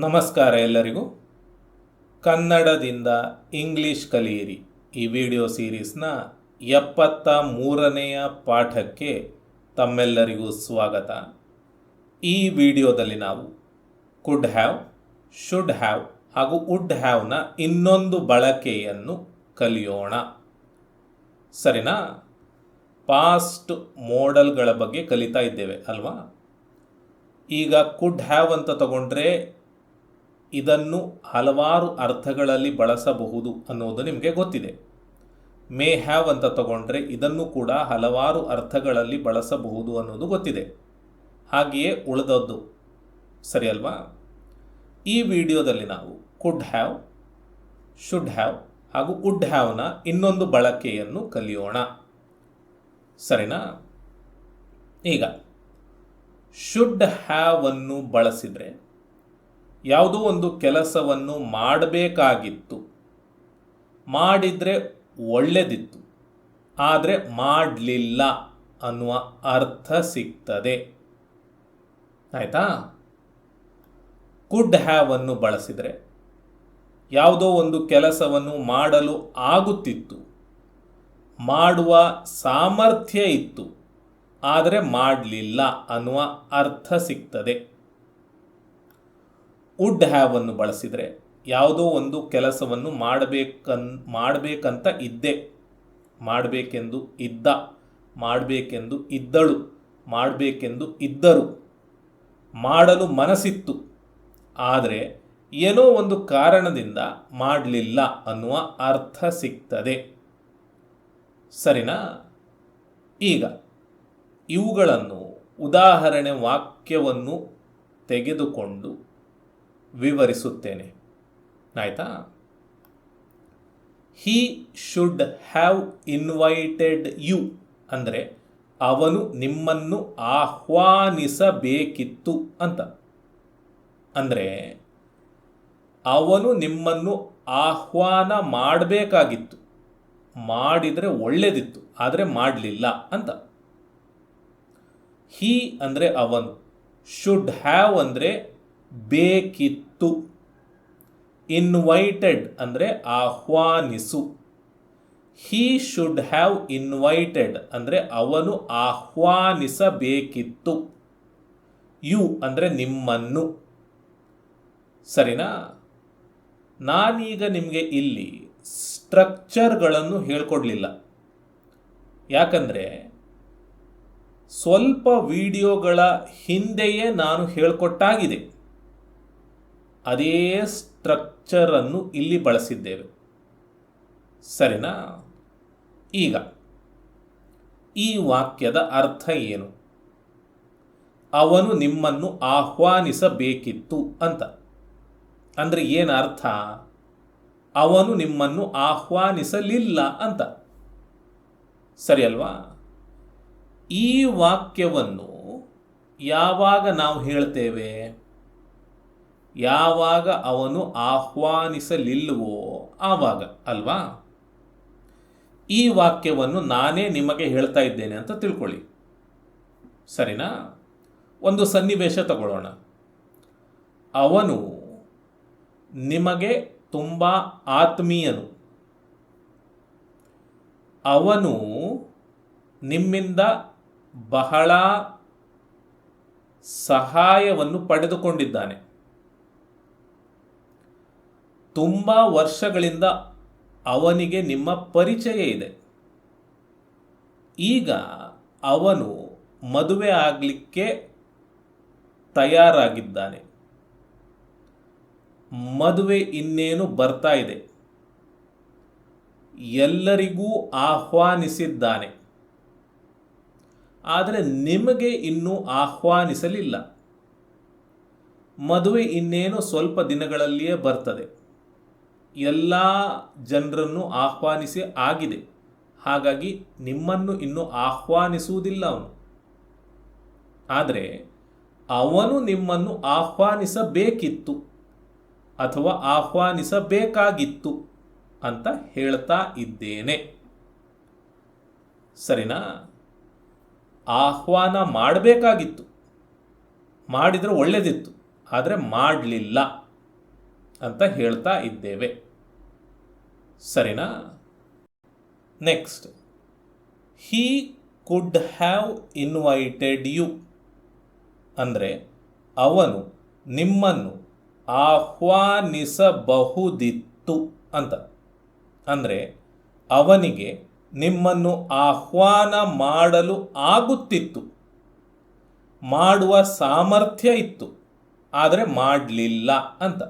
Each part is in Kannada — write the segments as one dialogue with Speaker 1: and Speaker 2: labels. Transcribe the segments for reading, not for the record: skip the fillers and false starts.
Speaker 1: ನಮಸ್ಕಾರ ಎಲ್ಲರಿಗೂ. ಕನ್ನಡದಿಂದ ಇಂಗ್ಲಿಷ್ ಕಲಿಯಿರಿ ಈ ವಿಡಿಯೋ ಸೀರೀಸ್ನ 73ನೆಯ ಪಾಠಕ್ಕೆ ತಮ್ಮೆಲ್ಲರಿಗೂ ಸ್ವಾಗತ. ಈ ವಿಡಿಯೋದಲ್ಲಿ ನಾವು ಕುಡ್ ಹ್ಯಾವ್, ಶುಡ್ ಹ್ಯಾವ್ ಹಾಗೂ ವುಡ್ ಹ್ಯಾವ್ನ ಇನ್ನೊಂದು ಬಳಕೆಯನ್ನು ಕಲಿಯೋಣ. ಸರಿನಾ? ಪಾಸ್ಟ್ ಮೋಡಲ್ಗಳ ಬಗ್ಗೆ ಕಲಿತಾ ಇದ್ದೇವೆ ಅಲ್ವಾ? ಈಗ ಕುಡ್ ಹ್ಯಾವ್ ಅಂತ ತಗೊಂಡ್ರೆ ಇದನ್ನು ಹಲವಾರು ಅರ್ಥಗಳಲ್ಲಿ ಬಳಸಬಹುದು ಅನ್ನೋದು ನಿಮಗೆ ಗೊತ್ತಿದೆ. ಮೇ ಹ್ಯಾವ್ ಅಂತ ತಗೊಂಡ್ರೆ ಇದನ್ನು ಕೂಡ ಹಲವಾರು ಅರ್ಥಗಳಲ್ಲಿ ಬಳಸಬಹುದು ಅನ್ನೋದು ಗೊತ್ತಿದೆ. ಹಾಗೆಯೇ ಉಳಿದದ್ದು ಸರಿ ಅಲ್ವಾ? ಈ ವಿಡಿಯೋದಲ್ಲಿ ನಾವು ಕುಡ್ ಹ್ಯಾವ್, ಶುಡ್ ಹ್ಯಾವ್ ಹಾಗೂ ವುಡ್ ಹ್ಯಾವ್ನ ಇನ್ನೊಂದು ಬಳಕೆಯನ್ನು ಕಲಿಯೋಣ. ಸರಿನಾ? ಈಗ ಶುಡ್ ಹ್ಯಾವ್ ಅನ್ನು ಬಳಸಿದರೆ ಯಾವುದೋ ಒಂದು ಕೆಲಸವನ್ನು ಮಾಡಬೇಕಾಗಿತ್ತು, ಮಾಡಿದರೆ ಒಳ್ಳೆದಿತ್ತು, ಆದರೆ ಮಾಡಲಿಲ್ಲ ಅನ್ನುವ ಅರ್ಥ ಸಿಗ್ತದೆ. ಆಯಿತಾ? ಕುಡ್ ಹ್ಯಾವ್ ಅನ್ನು ಬಳಸಿದರೆ ಯಾವುದೋ ಒಂದು ಕೆಲಸವನ್ನು ಮಾಡಲು ಆಗುತ್ತಿತ್ತು, ಮಾಡುವ ಸಾಮರ್ಥ್ಯ ಇತ್ತು, ಆದರೆ ಮಾಡಲಿಲ್ಲ ಅನ್ನುವ ಅರ್ಥ ಸಿಗ್ತದೆ. ವುಡ್ ಹ್ಯಾವ್ ಅನ್ನು ಬಳಸಿದರೆ ಯಾವುದೋ ಒಂದು ಕೆಲಸವನ್ನು ಮಾಡಬೇಕಂತ ಇದ್ದೆ, ಮಾಡಬೇಕೆಂದು ಇದ್ದ, ಮಾಡಬೇಕೆಂದು ಇದ್ದಳು, ಮಾಡಬೇಕೆಂದು ಇದ್ದರು, ಮಾಡಲು ಮನಸ್ಸಿತ್ತು, ಆದರೆ ಏನೋ ಒಂದು ಕಾರಣದಿಂದ ಮಾಡಲಿಲ್ಲ ಅನ್ನುವ ಅರ್ಥ ಸಿಗ್ತದೆ. ಸರಿನಾ? ಈಗ ಇವುಗಳನ್ನು ಉದಾಹರಣೆ ವಾಕ್ಯವನ್ನು ತೆಗೆದುಕೊಂಡು ವಿವರಿಸುತ್ತೇನೆ. ಆಯಿತಾ? He should have invited you ಅಂದರೆ ಅವನು ನಿಮ್ಮನ್ನು ಆಹ್ವಾನಿಸಬೇಕಿತ್ತು ಅಂತ. ಅಂದರೆ ಅವನು ನಿಮ್ಮನ್ನು ಆಹ್ವಾನ ಮಾಡಬೇಕಾಗಿತ್ತು, ಮಾಡಿದರೆ ಒಳ್ಳೆದಿತ್ತು, ಆದರೆ ಮಾಡಲಿಲ್ಲ ಅಂತ. ಹಿ ಅಂದರೆ ಅವನು, ಶುಡ್ ಹ್ಯಾವ್ ಅಂದರೆ ಬೇಕಿತ್ತು, ಇನ್ವೈಟೆಡ್ ಅಂದರೆ ಆಹ್ವಾನಿಸು. ಹಿ ಶುಡ್ ಹ್ಯಾವ್ ಇನ್ವೈಟೆಡ್ ಅಂದರೆ ಅವನು ಆಹ್ವಾನಿಸಬೇಕಿತ್ತು. ಯು ಅಂದರೆ ನಿಮ್ಮನ್ನು. ಸರಿನಾ? ನಾನೀಗ ನಿಮಗೆ ಇಲ್ಲಿ ಸ್ಟ್ರಕ್ಚರ್ಗಳನ್ನು ಹೇಳ್ಕೊಡ್ಲಿಲ್ಲ. ಯಾಕಂದರೆ ಸ್ವಲ್ಪ ವಿಡಿಯೋಗಳ ಹಿಂದೆಯೇ ನಾನು ಹೇಳಿಕೊಟ್ಟಾಗಿದೆ. ಅದೇ ಸ್ಟ್ರಕ್ಚರನ್ನು ಇಲ್ಲಿ ಬಳಸಿದ್ದೇವೆ. ಸರಿನಾ? ಈಗ ಈ ವಾಕ್ಯದ ಅರ್ಥ ಏನು? ಅವನು ನಿಮ್ಮನ್ನು ಆಹ್ವಾನಿಸಬೇಕಿತ್ತು ಅಂತ. ಅಂದರೆ ಏನು ಅರ್ಥ? ಅವನು ನಿಮ್ಮನ್ನು ಆಹ್ವಾನಿಸಲಿಲ್ಲ ಅಂತ. ಸರಿ ಅಲ್ವಾ? ಈ ವಾಕ್ಯವನ್ನು ಯಾವಾಗ ನಾವು ಹೇಳ್ತೇವೆ? ಯಾವಾಗ ಅವನು ಆಹ್ವಾನಿಸಲಿಲ್ಲವೋ ಆವಾಗ ಅಲ್ವಾ? ಈ ವಾಕ್ಯವನ್ನು ನಾನೇ ನಿಮಗೆ ಹೇಳ್ತಾ ಇದ್ದೇನೆ ಅಂತ ತಿಳ್ಕೊಳ್ಳಿ. ಸರಿನಾ? ಒಂದು ಸನ್ನಿವೇಶ ತಗೊಳ್ಳೋಣ. ಅವನು ನಿಮಗೆ ತುಂಬ ಆತ್ಮೀಯನು, ಅವನು ನಿಮ್ಮಿಂದ ಬಹಳ ಸಹಾಯವನ್ನು ಪಡೆದುಕೊಂಡಿದ್ದಾನೆ, ತುಂಬ ವರ್ಷಗಳಿಂದ ಅವನಿಗೆ ನಿಮ್ಮ ಪರಿಚಯ ಇದೆ. ಈಗ ಅವನು ಮದುವೆ ಆಗಲಿಕ್ಕೆ ತಯಾರಾಗಿದ್ದಾನೆ. ಮದುವೆ ಇನ್ನೇನು ಬರ್ತಾ ಇದೆ. ಎಲ್ಲರಿಗೂ ಆಹ್ವಾನಿಸಿದ್ದಾನೆ, ಆದರೆ ನಿಮಗೆ ಇನ್ನೂ ಆಹ್ವಾನಿಸಲಿಲ್ಲ. ಮದುವೆ ಇನ್ನೇನು ಸ್ವಲ್ಪ ದಿನಗಳಲ್ಲಿಯೇ ಬರ್ತದೆ. ಎಲ್ಲ ಜನರನ್ನು ಆಹ್ವಾನಿಸಿ ಆಗಿದೆ. ಹಾಗಾಗಿ ನಿಮ್ಮನ್ನು ಇನ್ನೂ ಆಹ್ವಾನಿಸುವುದಿಲ್ಲ ಅವನು. ಆದರೆ ಅವನು ನಿಮ್ಮನ್ನು ಆಹ್ವಾನಿಸಬೇಕಿತ್ತು ಅಥವಾ ಆಹ್ವಾನಿಸಬೇಕಾಗಿತ್ತು ಅಂತ ಹೇಳ್ತಾ ಇದ್ದೇನೆ. ಸರಿನಾ? ಆಹ್ವಾನ ಮಾಡಬೇಕಾಗಿತ್ತು, ಮಾಡಿದರೆ ಒಳ್ಳೆದಿತ್ತು, ಆದರೆ ಮಾಡಲಿಲ್ಲ ಅಂತ ಹೇಳ್ತಾ ಇದ್ದೇವೆ. ಸರಿನಾ? Next, he could have invited you ಅಂದರೆ ಅವನು ನಿಮ್ಮನ್ನು ಆಹ್ವಾನಿಸಬಹುದಿತ್ತು ಅಂತ. ಅಂದರೆ ಅವನಿಗೆ ನಿಮ್ಮನ್ನು ಆಹ್ವಾನ ಮಾಡಲು ಆಗುತ್ತಿತ್ತು, ಮಾಡುವ ಸಾಮರ್ಥ್ಯ ಇತ್ತು, ಆದರೆ ಮಾಡಲಿಲ್ಲ ಅಂತ.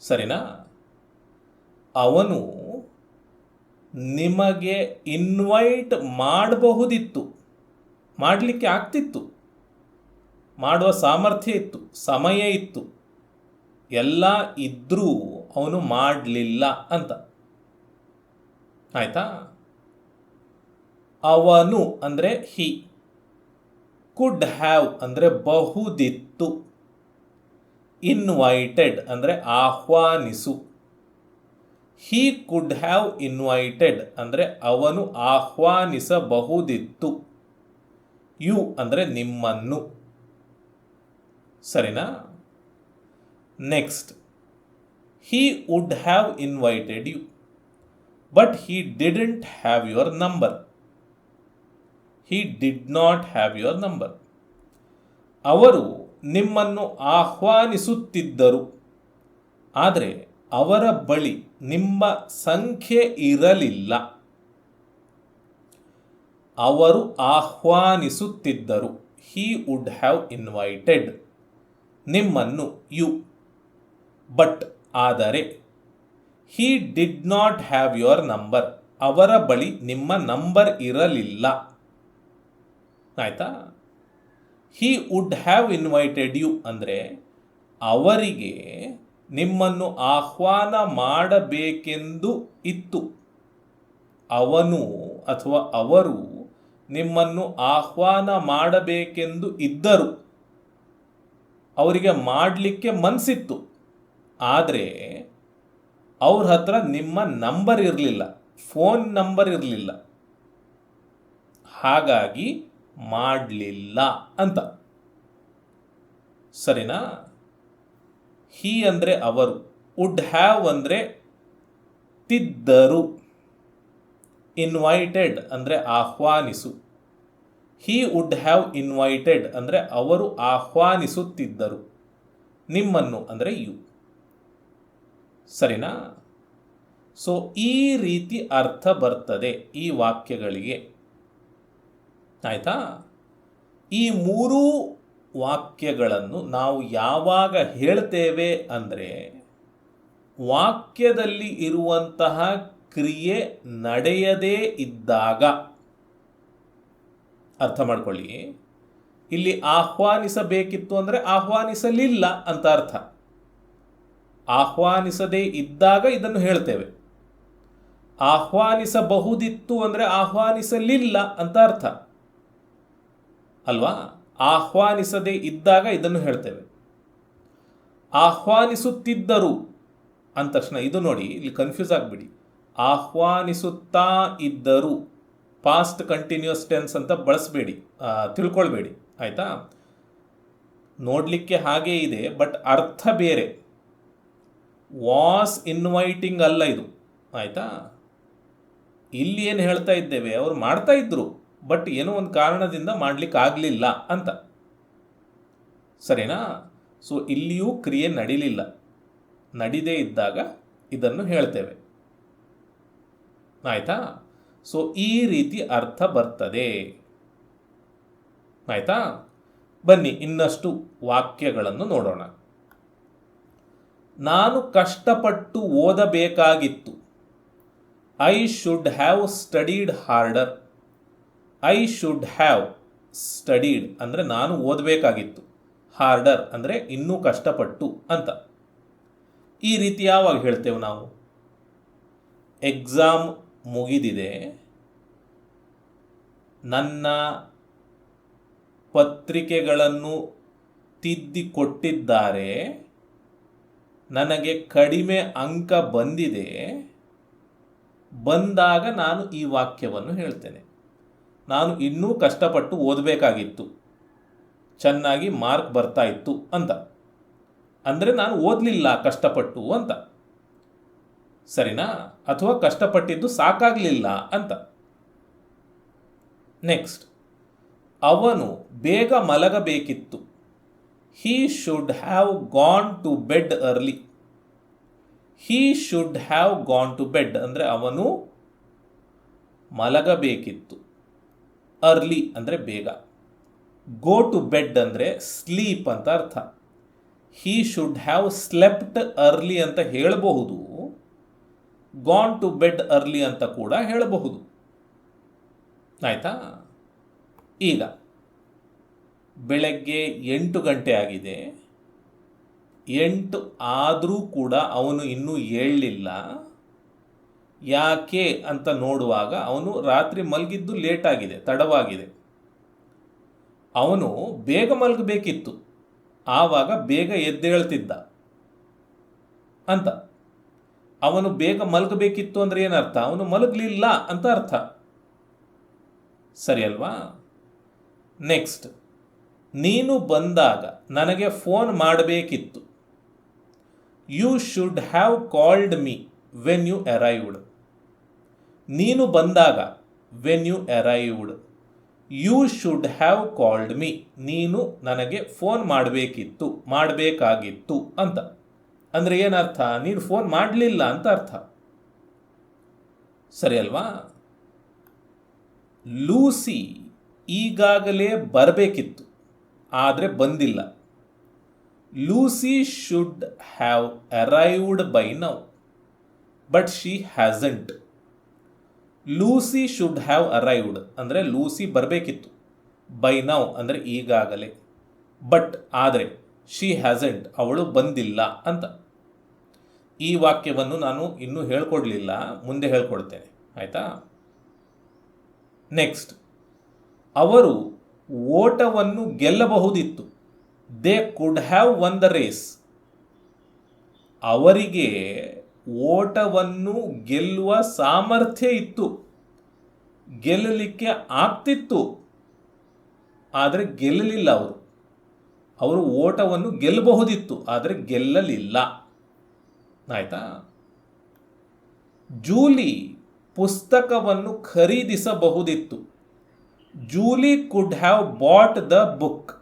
Speaker 1: ಸರಿನಾ? ಅವನು ನಿಮಗೆ ಇನ್ವೈಟ್ ಮಾಡಬಹುದಿತ್ತು, ಮಾಡಲಿಕ್ಕೆ ಆಗ್ತಿತ್ತು, ಮಾಡುವ ಸಾಮರ್ಥ್ಯ ಇತ್ತು, ಸಮಯ ಇತ್ತು, ಎಲ್ಲ ಇದ್ದರೂ ಅವನು ಮಾಡಲಿಲ್ಲ ಅಂತ. ಆಯ್ತಾ? ಅವನು ಅಂದರೆ ಹಿ, ಕುಡ್ ಹ್ಯಾವ್ ಅಂದರೆ ಬಹುದಿತ್ತು, ಇನ್ವೈಟೆಡ್ ಅಂದರೆ ಆಹ್ವಾನಿಸು. ಹಿ ಕುಡ್ ಹ್ಯಾವ್ ಇನ್ವೈಟೆಡ್ ಅಂದರೆ ಅವನು ಆಹ್ವಾನಿಸಬಹುದಿತ್ತು. ಯು ಅಂದರೆ ನಿಮ್ಮನ್ನು. ಸರಿನಾ? Next, he would have invited you but he didn't have your number. He did not have your number. ಅವರು ನಿಮ್ಮನ್ನು ಆಹ್ವಾನಿಸುತ್ತಿದ್ದರು, ಆದರೆ ಅವರ ಬಳಿ ನಿಮ್ಮ ಸಂಖ್ಯೆ ಇರಲಿಲ್ಲ. ಅವರು ಆಹ್ವಾನಿಸುತ್ತಿದ್ದರು, ಹಿ ವುಡ್ ಹ್ಯಾವ್ ಇನ್ವೈಟೆಡ್ ನಿಮ್ಮನ್ನು, ಯು, ಬಟ್ ಆದರೆ, he did not have your number ಅವರ ಬಳಿ ನಿಮ್ಮ ನಂಬರ್ ಇರಲಿಲ್ಲ. ಆಯ್ತಾ? He would have invited you ಅಂದರೆ ಅವರಿಗೆ ನಿಮ್ಮನ್ನು ಆಹ್ವಾನ ಮಾಡಬೇಕೆಂದು ಇತ್ತು. ಅವನು ಅಥವಾ ಅವರು ನಿಮ್ಮನ್ನು ಆಹ್ವಾನ ಮಾಡಬೇಕೆಂದು ಇದ್ದರು, ಅವರಿಗೆ ಮಾಡಲಿಕ್ಕೆ ಮನಸ್ಸಿತ್ತು, ಆದರೆ ಅವ್ರ ಹತ್ರ ನಿಮ್ಮ ನಂಬರ್ ಇರಲಿಲ್ಲ, ಫೋನ್ ನಂಬರ್ ಇರಲಿಲ್ಲ, ಹಾಗಾಗಿ ಮಾಡಲಿಲ್ಲ ಅಂತ. ಸರಿನಾ? ಹಿ ಅಂದರೆ ಅವರು, ವುಡ್ ಹ್ಯಾವ್ ಅಂದರೆ ತಿದ್ದರು, ಇನ್ವೈಟೆಡ್ ಅಂದರೆ ಆಹ್ವಾನಿಸು. ಹಿ ವುಡ್ ಹ್ಯಾವ್ ಇನ್ವೈಟೆಡ್ ಅಂದರೆ ಅವರು ಆಹ್ವಾನಿಸುತ್ತಿದ್ದರು, ನಿಮ್ಮನ್ನು ಅಂದರೆ ಯು. ಸರಿನಾ? ಸೊ ಈ ರೀತಿ ಅರ್ಥ ಬರ್ತದೆ ಈ ವಾಕ್ಯಗಳಿಗೆ. ಆಯಿತಾ? ಈ ಮೂರೂ ವಾಕ್ಯಗಳನ್ನು ನಾವು ಯಾವಾಗ ಹೇಳ್ತೇವೆ ಅಂದರೆ ವಾಕ್ಯದಲ್ಲಿ ಇರುವಂತಹ ಕ್ರಿಯೆ ನಡೆಯದೇ ಇದ್ದಾಗ. ಅರ್ಥ ಮಾಡ್ಕೊಳ್ಳಿ, ಇಲ್ಲಿ ಆಹ್ವಾನಿಸಬೇಕಿತ್ತು ಅಂದರೆ ಆಹ್ವಾನಿಸಲಿಲ್ಲ ಅಂತ ಅರ್ಥ. ಆಹ್ವಾನಿಸದೇ ಇದ್ದಾಗ ಇದನ್ನು ಹೇಳ್ತೇವೆ. ಆಹ್ವಾನಿಸಬಹುದಿತ್ತು ಅಂದರೆ ಆಹ್ವಾನಿಸಲಿಲ್ಲ ಅಂತ ಅರ್ಥ ಅಲ್ವಾ? ಆಹ್ವಾನಿಸದೇ ಇದ್ದಾಗ ಇದನ್ನು ಹೇಳ್ತೇವೆ. ಆಹ್ವಾನಿಸುತ್ತಿದ್ದರು ಅಂದ ತಕ್ಷಣ ಇದು ನೋಡಿ, ಇಲ್ಲಿ ಕನ್ಫ್ಯೂಸ್ ಆಗಿಬಿಡಿ. ಆಹ್ವಾನಿಸುತ್ತಾ ಇದ್ದರು ಪಾಸ್ಟ್ ಕಂಟಿನ್ಯೂಸ್ ಟೆನ್ಸ್ ಅಂತ ಬಳಸಬೇಡಿ, ತಿಳ್ಕೊಳ್ಬೇಡಿ. ಆಯಿತಾ? ನೋಡಲಿಕ್ಕೆ ಹಾಗೇ ಇದೆ, ಬಟ್ ಅರ್ಥ ಬೇರೆ. ವಾಸ್ ಇನ್ವೈಟಿಂಗ್ ಅಲ್ಲ ಇದು. ಆಯಿತಾ? ಇಲ್ಲಿ ಏನು ಹೇಳ್ತಾ ಇದ್ದೇವೆ, ಅವರು ಮಾಡ್ತಾ ಇದ್ರು, ಬಟ್ ಏನೋ ಒಂದು ಕಾರಣದಿಂದ ಮಾಡಲಿಕ್ಕೆ ಆಗಲಿಲ್ಲ ಅಂತ. ಸರಿನಾ? ಸೊ ಇಲ್ಲಿಯೂ ಕ್ರಿಯೆ ನಡೀಲಿಲ್ಲ. ನಡೀದೇ ಇದ್ದಾಗ ಇದನ್ನು ಹೇಳ್ತೇವೆ. ಆಯಿತಾ? ಸೊ ಈ ರೀತಿ ಅರ್ಥ ಬರ್ತದೆ. ಆಯಿತಾ? ಬನ್ನಿ ಇನ್ನಷ್ಟು ವಾಕ್ಯಗಳನ್ನು ನೋಡೋಣ. ನಾನು ಕಷ್ಟಪಟ್ಟು ಓದಬೇಕಾಗಿತ್ತು. I should have studied harder. I should have studied ಅಂದರೆ ನಾನು ಓದಬೇಕಾಗಿತ್ತು, ಹಾರ್ಡರ್ ಅಂದರೆ ಇನ್ನೂ ಕಷ್ಟಪಟ್ಟು ಅಂತ. ಈ ರೀತಿ ಯಾವಾಗ ಹೇಳ್ತೇವೆ ನಾವು? ಎಕ್ಸಾಮ್ ಮುಗಿದಿದೆ, ನನ್ನ ಪತ್ರಿಕೆಗಳನ್ನು ತಿದ್ದಿಕೊಟ್ಟಿದ್ದಾರೆ, ನನಗೆ ಕಡಿಮೆ ಅಂಕ ಬಂದಿದೆ, ಬಂದಾಗ ನಾನು ಈ ವಾಕ್ಯವನ್ನು ಹೇಳ್ತೇನೆ. ನಾನು ಇನ್ನೂ ಕಷ್ಟಪಟ್ಟು ಓದಬೇಕಾಗಿತ್ತು, ಚೆನ್ನಾಗಿ ಮಾರ್ಕ್ ಬರ್ತಾ ಇತ್ತು ಅಂತ. ಅಂದರೆ ನಾನು ಓದಲಿಲ್ಲ ಕಷ್ಟಪಟ್ಟು ಅಂತ, ಸರಿನಾ? ಅಥವಾ ಕಷ್ಟಪಟ್ಟಿದ್ದು ಸಾಕಾಗಲಿಲ್ಲ ಅಂತ. ನೆಕ್ಸ್ಟ್, ಅವನು ಬೇಗ ಮಲಗಬೇಕಿತ್ತು. He should have gone to bed early. He should have gone to bed ಅಂದರೆ ಅವನು ಮಲಗಬೇಕಿತ್ತು. ಅರ್ಲಿ ಅಂದರೆ ಬೇಗ. ಗೋ ಟು ಬೆಡ್ ಅಂದರೆ ಸ್ಲೀಪ್ ಅಂತ ಅರ್ಥ. He should have slept early ಅಂತ ಹೇಳಬಹುದು, ಗಾನ್ ಟು ಬೆಡ್ ಅರ್ಲಿ ಅಂತ ಕೂಡ ಹೇಳಬಹುದು. ಆಯಿತಾ? ಈಗ ಬೆಳಗ್ಗೆ 8 ಗಂಟೆ ಆಗಿದೆ. 8 ಆದರೂ ಕೂಡ ಅವನು ಇನ್ನೂ ಏಳಲಿಲ್ಲ. ಯಾಕೆ ಅಂತ ನೋಡುವಾಗ ಅವನು ರಾತ್ರಿ ಮಲಗಿದ್ದು ಲೇಟ್ ಆಗಿದೆ, ತಡವಾಗಿದೆ. ಅವನು ಬೇಗ ಮಲಗಬೇಕಿತ್ತು, ಆವಾಗ ಬೇಗ ಎದ್ದೇಳ್ತಿದ್ದ ಅಂತ. ಅವನು ಬೇಗ ಮಲಗಬೇಕಿತ್ತು ಅಂದರೆ ಏನರ್ಥ? ಅವನು ಮಲಗಲಿಲ್ಲ ಅಂತ ಅರ್ಥ. ಸರಿ ಅಲ್ವಾ? ನೆಕ್ಸ್ಟ್, ನೀನು ಬಂದಾಗ ನನಗೆ ಫೋನ್ ಮಾಡಬೇಕಿತ್ತು. You should have called me when you arrived. ನೀನು ಬಂದಾಗ, when you arrived. You should have called me, ನೀನು ನನಗೆ ಫೋನ್ ಮಾಡಬೇಕಿತ್ತು, ಮಾಡಬೇಕಾಗಿತ್ತು ಅಂತ. ಅಂದರೆ ಏನರ್ಥ? ನೀನು ಫೋನ್ ಮಾಡಲಿಲ್ಲ ಅಂತ ಅರ್ಥ. ಸರಿ ಅಲ್ವಾ? ಲೂಸಿ ಈಗಾಗಲೇ ಬರಬೇಕಿತ್ತು, ಆದರೆ ಬಂದಿಲ್ಲ. Lucy should have arrived by now, but she hasn't. Lucy should have arrived ಅಂದರೆ ಲೂಸಿ ಬರಬೇಕಿತ್ತು, ಬೈ ನೌ ಅಂದರೆ ಈಗಾಗಲೇ, ಬಟ್ ಆದರೆ, ಶಿ ಹ್ಯಾಸಂಟ್ ಅವಳು ಬಂದಿಲ್ಲ ಅಂತ. ಈ ವಾಕ್ಯವನ್ನು ನಾನು ಇನ್ನೂ ಹೇಳ್ಕೊಡ್ಲಿಲ್ಲ, ಮುಂದೆ ಹೇಳ್ಕೊಡ್ತೇನೆ. ಆಯಿತಾ? ನೆಕ್ಸ್ಟ್, ಅವರು ಓಟವನ್ನು ಗೆಲ್ಲಬಹುದಿತ್ತು. They could have won the race. ಅವರಿಗೆ ಓಟವನ್ನು ಗೆಲ್ಲುವ ಸಾಮರ್ಥ್ಯ ಇತ್ತು, ಗೆಲ್ಲಲಿಕ್ಕೆ ಆಗ್ತಿತ್ತು, ಆದರೆ ಗೆಲ್ಲಲಿಲ್ಲ. ಅವರು ಓಟವನ್ನು ಗೆಲ್ಲಬಹುದಿತ್ತು, ಆದರೆ ಗೆಲ್ಲಲಿಲ್ಲ. ಆಯಿತಾ? ಜೂಲಿ ಪುಸ್ತಕವನ್ನು ಖರೀದಿಸಬಹುದಿತ್ತು. Julie could have bought the book.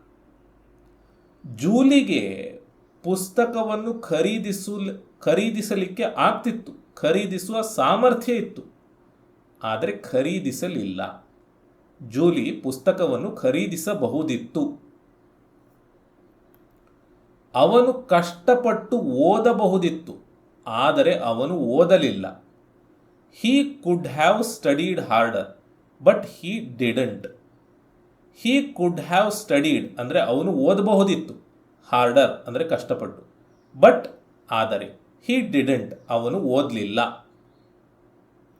Speaker 1: ಜೂಲಿಗೆ ಪುಸ್ತಕವನ್ನು ಖರೀದಿಸಲಿಕ್ಕೆ ಆಗ್ತಿತ್ತು, ಖರೀದಿಸುವ ಸಾಮರ್ಥ್ಯ ಇತ್ತು, ಆದರೆ ಖರೀದಿಸಲಿಲ್ಲ. ಜೂಲಿ ಪುಸ್ತಕವನ್ನು ಖರೀದಿಸಬಹುದಿತ್ತು. ಅವನು ಕಷ್ಟಪಟ್ಟು ಓದಬಹುದಿತ್ತು, ಆದರೆ ಅವನು ಓದಲಿಲ್ಲ. He could have studied harder, but he didn't. He could have studied ಅಂದರೆ ಅವನು ಓದಬಹುದಿತ್ತು, ಹಾರ್ಡರ್ ಅಂದರೆ ಕಷ್ಟಪಟ್ಟು, ಬಟ್ ಆದರೆ, ಹೀ ಡಿಡಂಟ್ ಅವನು ಓದಲಿಲ್ಲ.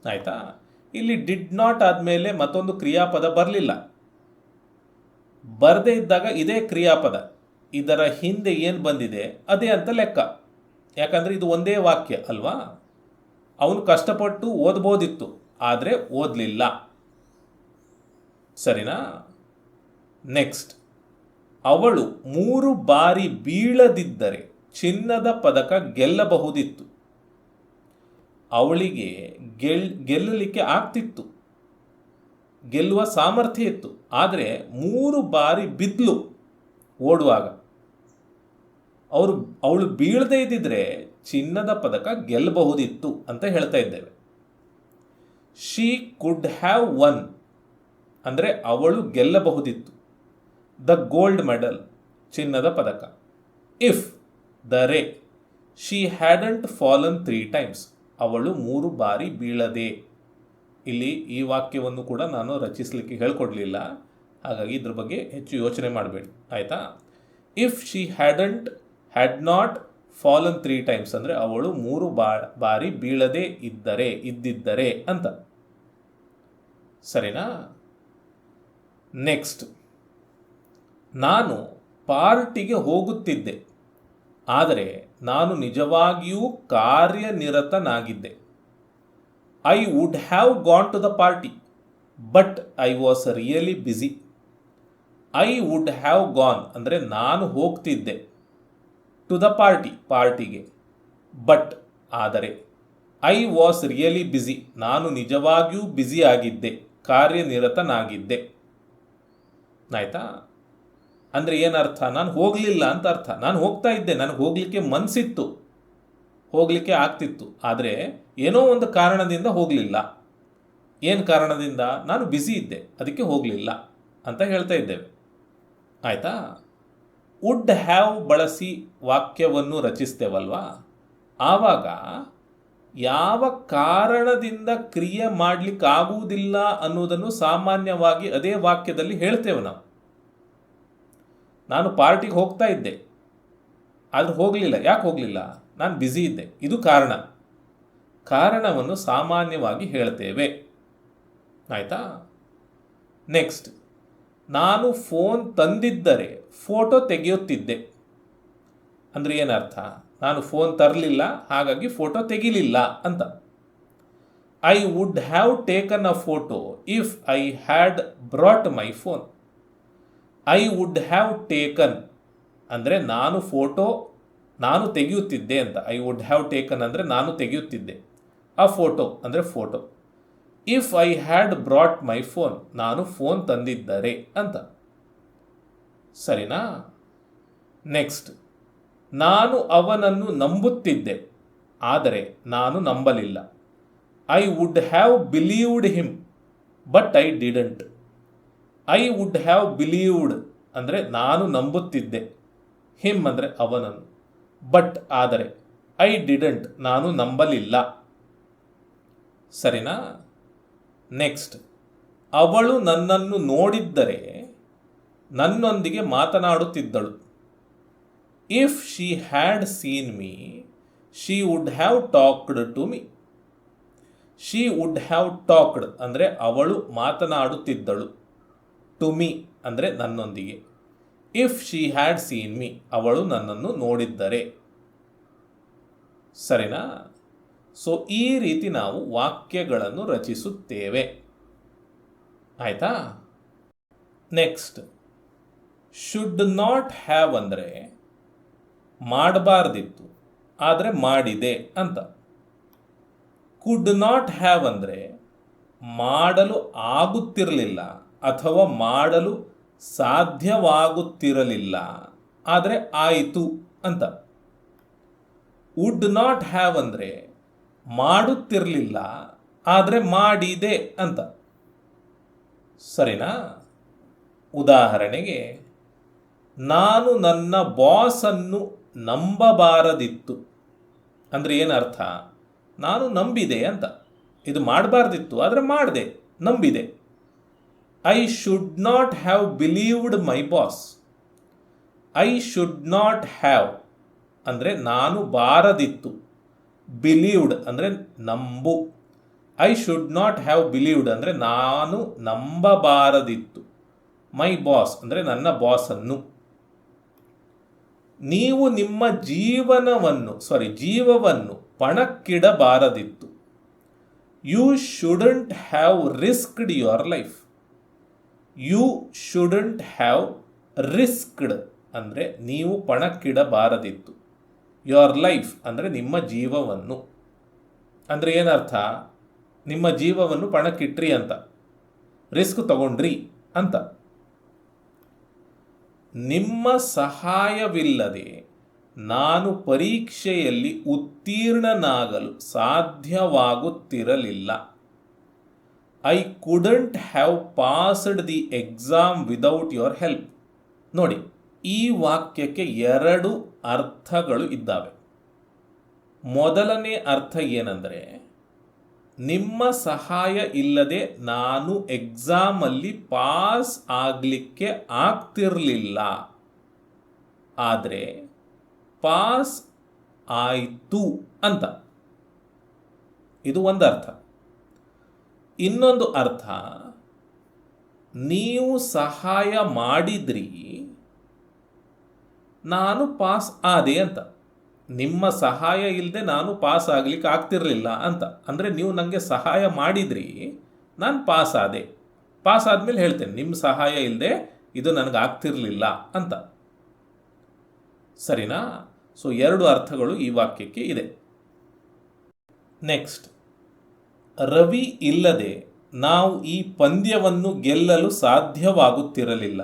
Speaker 1: ಆಯಿತಾ? ಇಲ್ಲಿ ಡಿಡ್ ನಾಟ್ ಆದಮೇಲೆ ಮತ್ತೊಂದು ಕ್ರಿಯಾಪದ ಬರಲಿಲ್ಲ. ಬರದೇ ಇದ್ದಾಗ ಇದೇ ಕ್ರಿಯಾಪದ, ಇದರ ಹಿಂದೆ ಏನು ಬಂದಿದೆ ಅದೇ ಅಂತ ಲೆಕ್ಕ. ಯಾಕಂದರೆ ಇದು ಒಂದೇ ವಾಕ್ಯ ಅಲ್ವಾ? ಅವನು ಕಷ್ಟಪಟ್ಟು ಓದಬಹುದಿತ್ತು, ಆದರೆ ಓದಲಿಲ್ಲ. ಸರಿನಾ? ನೆಕ್ಸ್ಟ್, ಅವಳು 3 ಬಾರಿ ಬೀಳದಿದ್ದರೆ ಚಿನ್ನದ ಪದಕ ಗೆಲ್ಲಬಹುದಿತ್ತು. ಅವಳಿಗೆ ಗೆಲ್ಲಲಿಕ್ಕೆ ಆಗ್ತಿತ್ತು, ಗೆಲ್ಲುವ ಸಾಮರ್ಥ್ಯ ಇತ್ತು, ಆದರೆ 3 ಬಾರಿ ಬಿದ್ಲು ಓಡುವಾಗ. ಅವಳು ಬೀಳದೇ ಇದ್ದಿದ್ರೆ ಚಿನ್ನದ ಪದಕ ಗೆಲ್ಲಬಹುದಿತ್ತು ಅಂತ ಹೇಳ್ತಾ ಇದ್ದೇವೆ. ಶಿ ಕುಡ್ ಹ್ಯಾವ್ ಒನ್ ಅಂದರೆ ಅವಳು ಗೆಲ್ಲಬಹುದಿತ್ತು ದ ಗೋಲ್ಡ್ ಮೆಡಲ್, ಚಿನ್ನದ ಪದಕ. If the ray she hadn't fallen 3 times, ಅವಳು 3 ಬಾರಿ ಬೀಳದೆ. ಇಲ್ಲಿ ಈ ವಾಕ್ಯವನ್ನು ಕೂಡ ನಾನು ರಚಿಸಲಿಕ್ಕೆ ಹೇಳ್ಕೊಡ್ಲಿಲ್ಲ, ಹಾಗಾಗಿ ಇದ್ರ ಬಗ್ಗೆ ಹೆಚ್ಚು ಯೋಚನೆ ಮಾಡಬೇಡಿ. ಆಯಿತಾ? If she had not fallen 3 times ಅಂದರೆ ಅವಳು 3 ಬಾರಿ ಬೀಳದೆ ಇದ್ದಿದ್ದರೆ ಅಂತ. ಸರಿನಾ? ನೆಕ್ಸ್ಟ್, ನಾನು ಪಾರ್ಟಿಗೆ ಹೋಗುತ್ತಿದ್ದೆ, ಆದರೆ ನಾನು ನಿಜವಾಗಿಯೂ ಕಾರ್ಯನಿರತನಾಗಿದ್ದೆ. I would have gone to the party, but I was really busy. I would have gone ಅಂದರೆ ನಾನು ಹೋಗ್ತಿದ್ದೆ, ಟು ದ ಪಾರ್ಟಿಗೆ. ಬಟ್ ಆದರೆ ಐ ವಾಸ್ ರಿಯಲಿ ಬ್ಯುಸಿ, ನಾನು ನಿಜವಾಗಿಯೂ ಬ್ಯುಸಿ ಆಗಿದ್ದೆ, ಕಾರ್ಯನಿರತನಾಗಿದ್ದೆ. ಆಯಿತಾ? ಅಂದರೆ ಏನರ್ಥ? ನಾನು ಹೋಗಲಿಲ್ಲ ಅಂತ ಅರ್ಥ. ನಾನು ಹೋಗ್ತಾ ಇದ್ದೆ, ನನಗೆ ಹೋಗಲಿಕ್ಕೆ ಮನಸ್ಸಿತ್ತು, ಹೋಗಲಿಕ್ಕೆ ಆಗ್ತಿತ್ತು, ಆದರೆ ಏನೋ ಒಂದು ಕಾರಣದಿಂದ ಹೋಗಲಿಲ್ಲ. ಏನು ಕಾರಣದಿಂದ? ನಾನು ಬ್ಯುಸಿ ಇದ್ದೆ, ಅದಕ್ಕೆ ಹೋಗಲಿಲ್ಲ ಅಂತ ಹೇಳ್ತಾ ಇದ್ದೇವೆ. ಆಯಿತಾ? ವುಡ್ ಹ್ಯಾವ್ ಬಳಸಿ ವಾಕ್ಯವನ್ನು ರಚಿಸ್ತೇವಲ್ವಾ, ಆವಾಗ ಯಾವ ಕಾರಣದಿಂದ ಕ್ರಿಯೆ ಮಾಡಲಿಕ್ಕಾಗುವುದಿಲ್ಲ ಅನ್ನೋದನ್ನು ಸಾಮಾನ್ಯವಾಗಿ ಅದೇ ವಾಕ್ಯದಲ್ಲಿ ಹೇಳ್ತೇವೆ ನಾವು. ನಾನು ಪಾರ್ಟಿಗೆ ಹೋಗ್ತಾ ಇದ್ದೆ, ಆದರೆ ಹೋಗಲಿಲ್ಲ. ಯಾಕೆ ಹೋಗಲಿಲ್ಲ? ನಾನು ಬ್ಯುಸಿ ಇದ್ದೆ. ಇದು ಕಾರಣವನ್ನು ಸಾಮಾನ್ಯವಾಗಿ ಹೇಳ್ತೇವೆ. ಆಯಿತಾ? ನೆಕ್ಸ್ಟ್, ನಾನು ಫೋನ್ ತಂದಿದ್ದರೆ ಫೋಟೋ ತೆಗೆಯುತ್ತಿದ್ದೆ. ಅಂದರೆ ಏನರ್ಥ? ನಾನು ಫೋನ್ ತರಲಿಲ್ಲ, ಹಾಗಾಗಿ ಫೋಟೋ ತೆಗಿಲಿಲ್ಲ ಅಂತ. I would have taken a photo if I had brought my phone. I would have taken ಅಂದರೆ ನಾನು ತೆಗೆಯುತ್ತಿದ್ದೆ ಅಂತ. ಐ ವುಡ್ ಹ್ಯಾವ್ ಟೇಕನ್ ಅಂದರೆ ನಾನು ತೆಗೆಯುತ್ತಿದ್ದೆ. ಆ ಫೋಟೋ ಅಂದರೆ photo. If I had brought my phone, ನಾನು ಫೋನ್ ತಂದಿದ್ದರೆ ಅಂತ. ಸರಿನಾ? ನೆಕ್ಸ್ಟ್, ನಾನು ಅವನನ್ನು ನಂಬುತ್ತಿದ್ದೆ, ಆದರೆ ನಾನು ನಂಬಲಿಲ್ಲ. I would have believed him but I didn't. I would have believed ಅಂದರೆ ನಾನು ನಂಬುತ್ತಿದ್ದೆ, ಹಿಮ್ ಅಂದರೆ ಅವನನ್ನು, ಬಟ್ ಆದರೆ, ಐ ಡಿಡಂಟ್ ನಾನು ನಂಬಲಿಲ್ಲ. ಸರಿನಾ? ನೆಕ್ಸ್ಟ್, ಅವಳು ನನ್ನನ್ನು ನೋಡಿದ್ದರೆ ನನ್ನೊಂದಿಗೆ ಮಾತನಾಡುತ್ತಿದ್ದಳು. If she had seen me she would have talked to me. She would have talked ಅಂದರೆ ಅವಳು ಮಾತನಾಡುತ್ತಿದ್ದಳು, ಟು ಮೀ ಅಂದರೆ ನನ್ನೊಂದಿಗೆ. If she had seen me ಅವಳು ನನ್ನನ್ನು ನೋಡಿದ್ದರೆ. ಸರಿನಾ? ಸೊ ಈ ರೀತಿ ನಾವು ವಾಕ್ಯಗಳನ್ನು ರಚಿಸುತ್ತೇವೆ. ಆಯಿತಾ? ನೆಕ್ಸ್ಟ್, ಶುಡ್ ನಾಟ್ ಹ್ಯಾವ್ ಅಂದರೆ ಮಾಡಬಾರ್ದಿತ್ತು ಆದರೆ ಮಾಡಿದೆ ಅಂತ. ಕುಡ್ ನಾಟ್ ಹ್ಯಾವ್ ಅಂದರೆ ಮಾಡಲು ಆಗುತ್ತಿರಲಿಲ್ಲ ಅಥವಾ ಮಾಡಲು ಸಾಧ್ಯವಾಗುತ್ತಿರಲಿಲ್ಲ ಆದರೆ ಆಯಿತು ಅಂತ. ವುಡ್ ನಾಟ್ ಹ್ಯಾವ್ ಅಂದರೆ ಮಾಡುತ್ತಿರಲಿಲ್ಲ ಆದರೆ ಮಾಡಿದೆ ಅಂತ. ಸರಿನಾ? ಉದಾಹರಣೆಗೆ, ನಾನು ನನ್ನ ಬಾಸನ್ನು ನಂಬಬಾರದಿತ್ತು ಅಂದರೆ ಏನರ್ಥ? ನಾನು ನಂಬಿದೆ ಅಂತ. ಇದು ಮಾಡಬಾರ್ದಿತ್ತು ಆದರೆ ಮಾಡಿದೆ, ನಂಬಿದೆ. I should not have believed my boss. I should not have ಅಂದರೆ ನಾನು ಬಾರದಿತ್ತು, ಬಿಲೀವ್ಡ್ ಅಂದರೆ ನಂಬು. I should not have believed ಅಂದರೆ ನಾನು ನಂಬಬಾರದಿತ್ತು, ಮೈ ಬಾಸ್ ಅಂದರೆ ನನ್ನ ಬಾಸನ್ನು. ನೀವು ನಿಮ್ಮ ಜೀವವನ್ನು ಪಣಕ್ಕಿಡಬಾರದಿತ್ತು. You shouldn't have risked your life. You shouldn't have risked ಅಂದರೆ ನೀವು ಪಣಕ್ಕಿಡಬಾರದಿತ್ತು. ಯುವರ್ ಲೈಫ್ ಅಂದರೆ ನಿಮ್ಮ ಜೀವವನ್ನು. ಅಂದರೆ ಏನರ್ಥ? ನಿಮ್ಮ ಜೀವವನ್ನು ಪಣಕ್ಕಿಟ್ರಿ ಅಂತ, ರಿಸ್ಕ್ ತಗೊಂಡ್ರಿ ಅಂತ. ನಿಮ್ಮ ಸಹಾಯವಿಲ್ಲದೆ ನಾನು ಪರೀಕ್ಷೆಯಲ್ಲಿ ಉತ್ತೀರ್ಣನಾಗಲು ಸಾಧ್ಯವಾಗುತ್ತಿರಲಿಲ್ಲ. I couldn't have passed the exam without your help. ನೋಡಿ, ಈ ವಾಕ್ಯಕ್ಕೆ 2 ಅರ್ಥಗಳು ಇದ್ದಾವೆ. ಮೊದಲನೇ ಅರ್ಥ ಏನಂದರೆ, ನಿಮ್ಮ ಸಹಾಯ ಇಲ್ಲದೆ ನಾನು ಎಕ್ಸಾಮಲ್ಲಿ ಪಾಸ್ ಆಗಲಿಕ್ಕೆ ಆಗ್ತಿರಲಿಲ್ಲ, ಆದರೆ ಪಾಸ್ ಆಯಿತು ಅಂತ. ಇದು ಒಂದು ಅರ್ಥ. ಇನ್ನೊಂದು ಅರ್ಥ, ನೀವು ಸಹಾಯ ಮಾಡಿದ್ರಿ, ನಾನು ಪಾಸ್ ಆದೆ ಅಂತ. ನಿಮ್ಮ ಸಹಾಯ ಇಲ್ಲದೆ ನಾನು ಪಾಸ್ ಆಗಲಿಕ್ಕೆ ಆಗ್ತಿರಲಿಲ್ಲ ಅಂತ. ಅಂದರೆ ನೀವು ನನಗೆ ಸಹಾಯ ಮಾಡಿದ್ರಿ, ನಾನು ಪಾಸ್ ಆದೆ. ಪಾಸ್ ಆದಮೇಲೆ ಹೇಳ್ತೇನೆ ನಿಮ್ಮ ಸಹಾಯ ಇಲ್ಲದೆ ಇದು ನನಗೆ ಆಗ್ತಿರಲಿಲ್ಲ ಅಂತ. ಸರಿನಾ? ಸೊ 2 ಅರ್ಥಗಳು ಈ ವಾಕ್ಯಕ್ಕೆ ಇದೆ. ನೆಕ್ಸ್ಟ್, ರವಿ ಇಲ್ಲದೆ ನಾವು ಈ ಪಂದ್ಯವನ್ನು ಗೆಲ್ಲಲು ಸಾಧ್ಯವಾಗುತ್ತಿರಲಿಲ್ಲ.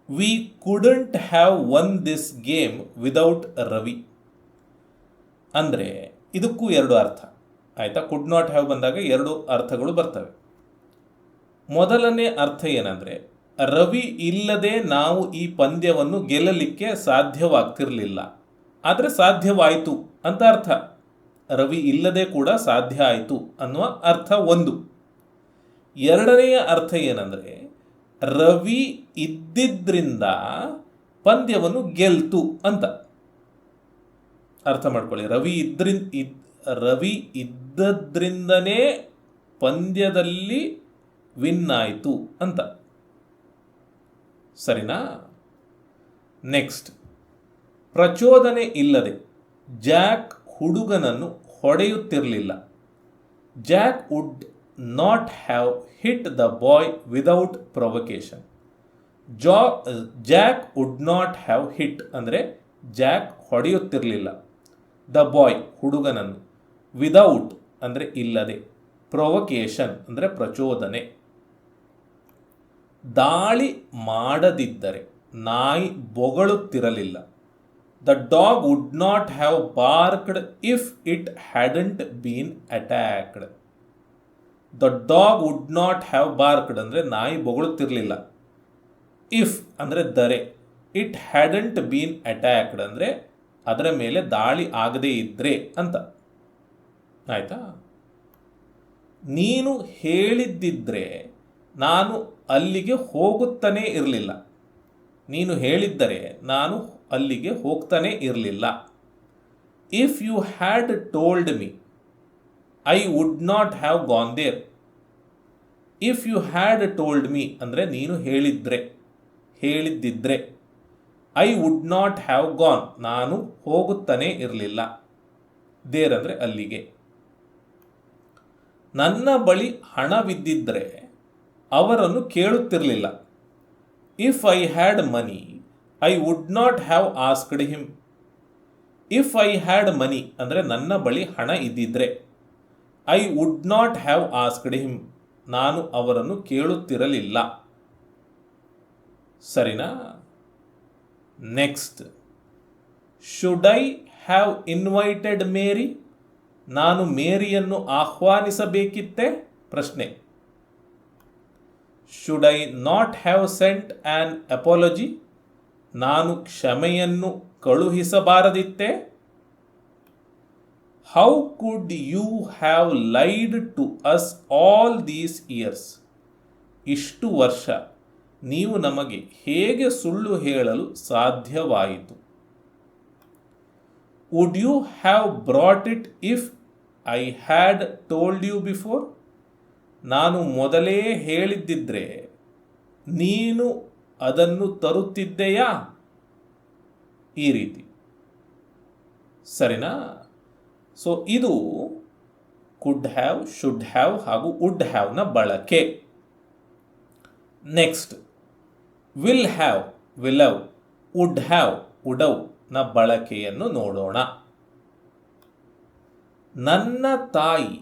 Speaker 1: V couldn't have one this game without Ravi. ಅಂದರೆ ಇದಕ್ಕೂ 2 ಅರ್ಥ ಆಯಿತಾ. ಕುಡ್ ನಾಟ್ ಹ್ಯಾವ್ ಬಂದಾಗ 2 ಅರ್ಥಗಳು ಬರ್ತವೆ. ಮೊದಲನೇ ಅರ್ಥ ಏನಂದರೆ, ರವಿ ಇಲ್ಲದೆ ನಾವು ಈ ಪಂದ್ಯವನ್ನು ಗೆಲ್ಲಲಿಕ್ಕೆ ಸಾಧ್ಯವಾಗ್ತಿರಲಿಲ್ಲ, ಆದರೆ ಸಾಧ್ಯವಾಯಿತು ಅಂತ ಅರ್ಥ. ರವಿ ಇಲ್ಲದೆ ಕೂಡ ಸಾಧ್ಯ ಆಯಿತು ಅನ್ನುವ ಅರ್ಥ ಒಂದು. ಎರಡನೆಯ ಅರ್ಥ ಏನಂದರೆ, ರವಿ ಇದ್ದಿದ್ದರಿಂದ ಪಂದ್ಯವನ್ನು ಗೆಲ್ತು ಅಂತ ಅರ್ಥ ಮಾಡ್ಕೊಳ್ಳಿ. ರವಿ ಇದ್ದದ್ರಿಂದನೇ ಪಂದ್ಯದಲ್ಲಿ ವಿನ್ ಆಯಿತು ಅಂತ. ಸರಿನಾ? ನೆಕ್ಸ್ಟ್, ಪ್ರಚೋದನೆ ಇಲ್ಲದೆ ಜಾಕ್ ಹುಡುಗನನ್ನು ಹೊಡೆಯುತ್ತಿರಲಿಲ್ಲ. Jack would not have hit the boy without provocation. Jack would not have hit ಅಂದರೆ ಜಾಕ್ ಹೊಡೆಯುತ್ತಿರಲಿಲ್ಲ, ದ ಬಾಯ್ ಹುಡುಗನನ್ನು, ವಿದೌಟ್ ಅಂದರೆ ಇಲ್ಲದೆ, ಪ್ರೊವೊಕೇಶನ್ ಅಂದರೆ ಪ್ರಚೋದನೆ. ದಾಳಿ ಮಾಡದಿದ್ದರೆ ನಾಯಿ ಬೊಗಳುತ್ತಿರಲಿಲ್ಲ. The dog would not have barked if it hadn't been attacked. The dog would not have barked ಅಂದರೆ ನಾಯಿ ಬೊಗಳುತ್ತಿರಲಿಲ್ಲ. ಇಫ್ ಅಂದರೆ ದರೆ, ಇಟ್ ಹ್ಯಾಡಂಟ್ ಬೀನ್ ಅಟ್ಯಾಕ್ಡ್ ಅಂದರೆ ಅದರ ಮೇಲೆ ದಾಳಿ ಆಗದೇ ಇದ್ದರೆ ಅಂತ. ಆಯಿತಾ? ನೀನು ಹೇಳಿದ್ದಿದ್ರೆ ನಾನು ಅಲ್ಲಿಗೆ ಹೋಗುತ್ತಾನೇ ಇರಲಿಲ್ಲ. ನೀನು ಹೇಳಿದ್ದರೆ ನಾನು ಅಲ್ಲಿಗೆ ಹೋಗ್ತಾನೇ ಇರಲಿಲ್ಲ. If you had told me I would not have gone there. If you had told me ಅಂದರೆ ನೀನು ಹೇಳಿದ್ದಿದ್ರೆ. I would not have gone ನಾನು ಹೋಗುತ್ತಾನೇ ಇರಲಿಲ್ಲ. ದೇರ್ ಅಂದರೆ ಅಲ್ಲಿಗೆ. ನನ್ನ ಬಳಿ ಹಣವಿದ್ದಿದ್ದರೆ ಅವರನ್ನು ಕೇಳುತ್ತಿರಲಿಲ್ಲ. If I had money I would not have asked him. If I had money ಅಂದರೆ ನನ್ನ ಬಳಿ ಹಣ ಇದ್ದಿದ್ರೆ. I would not have asked him ನಾನು ಅವರನ್ನು ಕೇಳುತ್ತಿರಲಿಲ್ಲ. ಸರಿನಾ? Next, should I have invited Mary. ನಾನು ಮೇರಿಯನ್ನು ಆಹ್ವಾನಿಸಬೇಕಿತ್ತೆ? ಪ್ರಶ್ನೆ. Should I not have sent an apology. ನಾನು ಕ್ಷಮೆಯನ್ನು ಕಳುಹಿಸಬಾರದಿತ್ತೆ? How could you have lied to us all these years. ಇಷ್ಟು ವರ್ಷ ನೀವು ನಮಗೆ ಹೇಗೆ ಸುಳ್ಳು ಹೇಳಲು ಸಾಧ್ಯವಾಯಿತು? Would you have brought it if I had told you before. ನಾನು ಮೊದಲೇ ಹೇಳಿದ್ದಿದ್ರೆ ನೀನು ಅದನ್ನು ತರುತ್ತಿದ್ದೆಯಾ? ಈ ರೀತಿ. ಸರಿನಾ? ಸೊ ಇದು ಕುಡ್ ಹ್ಯಾವ್, ಶುಡ್ ಹ್ಯಾವ್ ಹಾಗೂ ವುಡ್ ಹ್ಯಾವ್ನ ಬಳಕೆ. Next, will have, will've, would have, would've ನ ಬಳಕೆಯನ್ನು ನೋಡೋಣ. ನನ್ನ ತಾಯಿ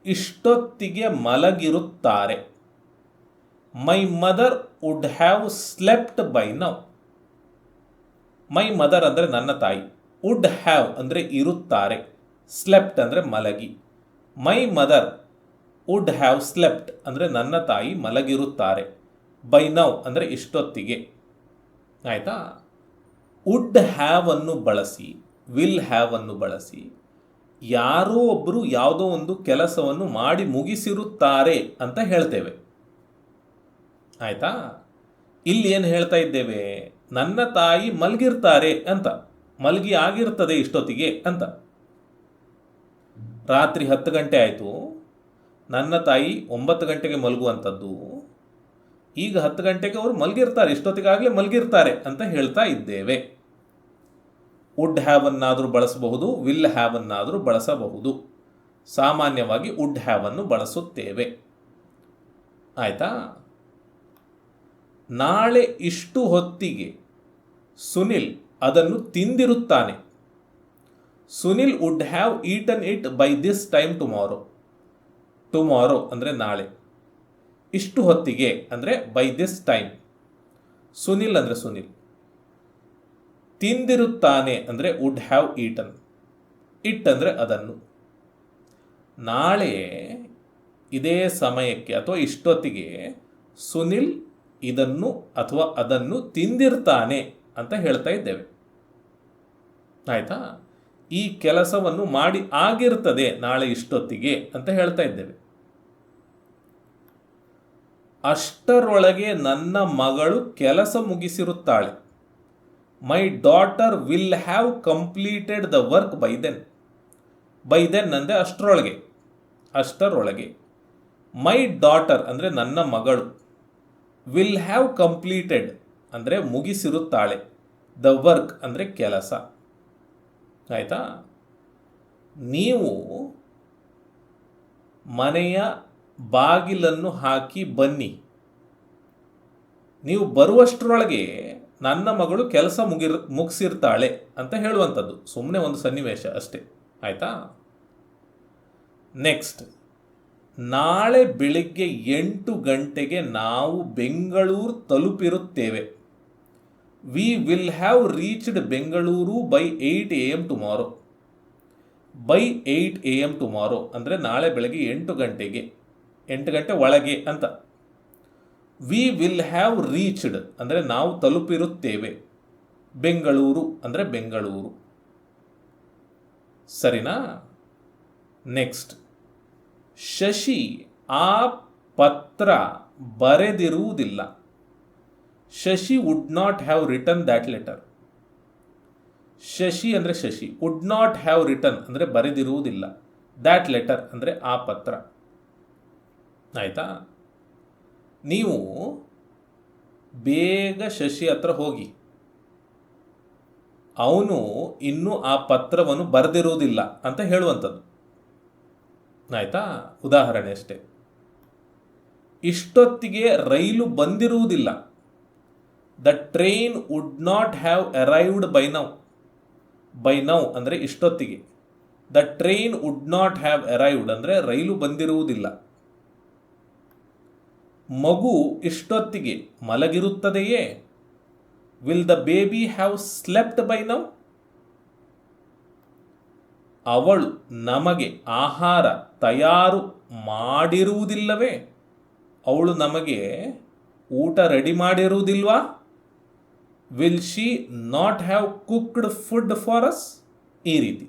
Speaker 1: ಇಷ್ಟೊತ್ತಿಗೆ ಮಲಗಿರುತ್ತಾರೆ. My mother would have slept by now. My mother ಅಂದರೆ ನನ್ನ ತಾಯಿ, ವುಡ್ ಹ್ಯಾವ್ ಅಂದರೆ ಇರುತ್ತಾರೆ, ಸ್ಲೆಪ್ಟ್ ಅಂದರೆ ಮಲಗಿ. ಮೈ ಮದರ್ ವುಡ್ ಹ್ಯಾವ್ ಸ್ಲೆಪ್ಟ್ ಅಂದರೆ ನನ್ನ ತಾಯಿ ಮಲಗಿರುತ್ತಾರೆ. ಬೈ ನೌ ಅಂದರೆ ಇಷ್ಟೊತ್ತಿಗೆ. ಆಯಿತಾ? ವುಡ್ ಹ್ಯಾವ್ ಅನ್ನು ಬಳಸಿ, ವಿಲ್ ಹ್ಯಾವ್ ಅನ್ನು ಬಳಸಿ ಯಾರೋ ಒಬ್ಬರು ಯಾವುದೋ ಒಂದು ಕೆಲಸವನ್ನು ಮಾಡಿ ಮುಗಿಸಿರುತ್ತಾರೆ ಅಂತ ಹೇಳ್ತೇವೆ. ಆಯಿತಾ? ಇಲ್ಲಿ ಏನು ಹೇಳ್ತಾ ಇದ್ದೇವೆ? ನನ್ನ ತಾಯಿ ಮಲಗಿರ್ತಾರೆ ಅಂತ, ಮಲಗಿ ಆಗಿರ್ತದೆ ಇಷ್ಟೊತ್ತಿಗೆ ಅಂತ. ರಾತ್ರಿ 10 ಗಂಟೆ ಆಯಿತು, ನನ್ನ ತಾಯಿ 9 ಗಂಟೆಗೆ ಮಲಗುವಂಥದ್ದು, ಈಗ 10 ಗಂಟೆಗೆ ಅವರು ಮಲಗಿರ್ತಾರೆ, ಇಷ್ಟೊತ್ತಿಗಾಗಲೇ ಮಲಗಿರ್ತಾರೆ ಅಂತ ಹೇಳ್ತಾ ಇದ್ದೇವೆ. ವುಡ್ ಹ್ಯಾವ್ ಅನ್ನಾದರೂ ಬಳಸಬಹುದು, ವಿಲ್ ಹ್ಯಾವ್ ಅನ್ನಾದರೂ ಬಳಸಬಹುದು. ಸಾಮಾನ್ಯವಾಗಿ ವುಡ್ ಹ್ಯಾವ್ ಅನ್ನು ಬಳಸುತ್ತೇವೆ. ಆಯಿತಾ? ನಾಳೆ ಇಷ್ಟು ಹೊತ್ತಿಗೆ ಸುನಿಲ್ ಅದನ್ನು ತಿಂದಿರುತ್ತಾನೆ. Sunil would have eaten it by this time tomorrow. Tomorrow ಅಂದರೆ ನಾಳೆ. ಇಷ್ಟು ಹೊತ್ತಿಗೆ ಅಂದರೆ ಬೈ ದಿಸ್ ಟೈಮ್. ಸುನಿಲ್ ಅಂದರೆ ಸುನಿಲ್. ತಿಂದಿರುತ್ತಾನೆ ಅಂದರೆ ವುಡ್ ಹ್ಯಾವ್ ಈಟನ್. ಇಟ್ ಅಂದರೆ ಅದನ್ನು. ನಾಳೆ ಇದೇ ಸಮಯಕ್ಕೆ ಅಥವಾ ಇಷ್ಟೊತ್ತಿಗೆ ಸುನಿಲ್ ಇದನ್ನು ಅಥವಾ ಅದನ್ನು ತಿಂದಿರ್ತಾನೆ ಅಂತ ಹೇಳ್ತಾ ಇದ್ದೇವೆ. ಆಯಿತಾ? ಈ ಕೆಲಸವನ್ನು ಮಾಡಿ ಆಗಿರ್ತದೆ ನಾಳೆ ಇಷ್ಟೊತ್ತಿಗೆ ಅಂತ ಹೇಳ್ತಾ ಇದ್ದೇವೆ. ಅಷ್ಟರೊಳಗೆ ನನ್ನ ಮಗಳು ಕೆಲಸ ಮುಗಿಸಿರುತ್ತಾಳೆ. My daughter will have completed the work by then. By then ಅಂದರೆ ಅಷ್ಟರೊಳಗೆ. ಅಷ್ಟರೊಳಗೆ. ಮೈ ಡಾಟರ್ ಅಂದರೆ ನನ್ನ ಮಗಳು. ವಿಲ್ ಹ್ಯಾವ್ ಕಂಪ್ಲೀಟೆಡ್ ಅಂದರೆ ಮುಗಿಸಿರುತ್ತಾಳೆ. ದ ವರ್ಕ್ ಅಂದರೆ ಕೆಲಸ. ಆಯಿತಾ? ನೀವು ಮನೆಯ ಬಾಗಿಲನ್ನು ಹಾಕಿ ಬನ್ನಿ. ನೀವು ಬರುವಷ್ಟರೊಳಗೆ ನನ್ನ ಮಗಳು ಕೆಲಸ ಮುಗಿಸಿರ್ತಾಳೆ ಅಂತ ಹೇಳುವಂಥದ್ದು. ಸುಮ್ಮನೆ ಒಂದು ಸನ್ನಿವೇಶ ಅಷ್ಟೇ. ಆಯಿತಾ? ನೆಕ್ಸ್ಟ್, ನಾಳೆ ಬೆಳಿಗ್ಗೆ 8 ಗಂಟೆಗೆ ನಾವು ಬೆಂಗಳೂರು ತಲುಪಿರುತ್ತೇವೆ. We will have reached Bengaluru by 8 AM tomorrow. By 8 AM tomorrow ಅಂದರೆ ನಾಳೆ ಬೆಳಗ್ಗೆ 8 ಗಂಟೆಗೆ. 8 ಗಂಟೆ ಒಳಗೆ ಅಂತ. ವಿ ವಿಲ್ ಹ್ಯಾವ್ ರೀಚ್ಡ್ ಅಂದರೆ ನಾವು ತಲುಪಿರುತ್ತೇವೆ. ಬೆಂಗಳೂರು ಅಂದರೆ ಬೆಂಗಳೂರು. ಸರಿನಾ? ನೆಕ್ಸ್ಟ್, ಶಶಿ ಆ ಪತ್ರ ಬರೆದಿರುವುದಿಲ್ಲ. Shashi would not have written that letter. Shashi ಅಂದರೆ Shashi. Would not have written ಅಂದರೆ ಬರೆದಿರುವುದಿಲ್ಲ. ದ್ಯಾಟ್ ಲೆಟರ್ ಅಂದರೆ ಆ ಪತ್ರ. ಆಯಿತಾ? ನೀವು ಬೇಗ ಶಶಿ ಹತ್ರ ಹೋಗಿ. ಅವನು ಇನ್ನೂ ಆ ಪತ್ರವನ್ನು ಬರೆದಿರುವುದಿಲ್ಲ ಅಂತ ಹೇಳುವಂಥದ್ದು. ಆಯಿತಾ? ಉದಾಹರಣೆ ಅಷ್ಟೇ. ಇಷ್ಟೊತ್ತಿಗೆ ರೈಲು ಬಂದಿರುವುದಿಲ್ಲ. The train would not have arrived by now. By now ಅಂದರೆ ಇಷ್ಟೊತ್ತಿಗೆ. The train would not have arrived ಅಂದರೆ ರೈಲು ಬಂದಿರುವುದಿಲ್ಲ. ಮಗು ಇಷ್ಟೊತ್ತಿಗೆ ಮಲಗಿರುತ್ತದೆಯೇ? Will the baby have slept by now. ಅವಳು ನಮಗೆ ಆಹಾರ ತಯಾರು ಮಾಡಿರುವುದಿಲ್ಲವೇ? ಅವಳು ನಮಗೆ ಊಟ ರೆಡಿ ಮಾಡಿರುವುದಿಲ್ವಾ? Will she not have cooked food for us. ಈ ರೀತಿ.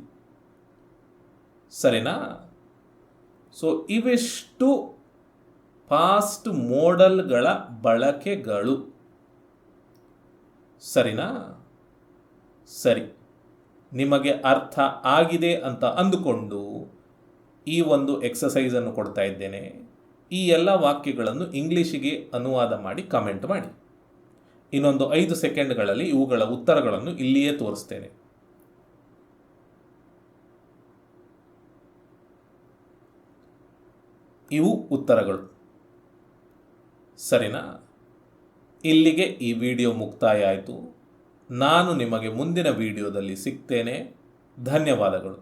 Speaker 1: ಸರಿನಾ? ಸೊ ಇವಿಷ್ಟು ಪಾಸ್ಟ್ ಮೋಡಲ್ಗಳ ಬಳಕೆಗಳು. ಸರಿನಾ? ಸರಿ. ನಿಮಗೆ ಅರ್ಥ ಆಗಿದೆ ಅಂತ ಅಂದುಕೊಂಡು ಈ ಒಂದು ಎಕ್ಸಸೈಸನ್ನು ಕೊಡ್ತಾ ಇದ್ದೇನೆ. ಈ ಎಲ್ಲ ವಾಕ್ಯಗಳನ್ನು ಇಂಗ್ಲೀಷಿಗೆ ಅನುವಾದ ಮಾಡಿ ಕಮೆಂಟ್ ಮಾಡಿ. ಇನ್ನೊಂದು 5 ಸೆಕೆಂಡ್ಗಳಲ್ಲಿ ಇವುಗಳ ಉತ್ತರಗಳನ್ನು ಇಲ್ಲಿಯೇ ತೋರಿಸ್ತೇನೆ. ಇವು ಉತ್ತರಗಳು. ಸರಿನಾ? ಇಲ್ಲಿಗೆ ಈ ವಿಡಿಯೋ ಮುಕ್ತಾಯ ಆಯಿತು. ನಾನು ನಿಮಗೆ ಮುಂದಿನ ವಿಡಿಯೋದಲ್ಲಿ ಸಿಗ್ತೇನೆ. ಧನ್ಯವಾದಗಳು.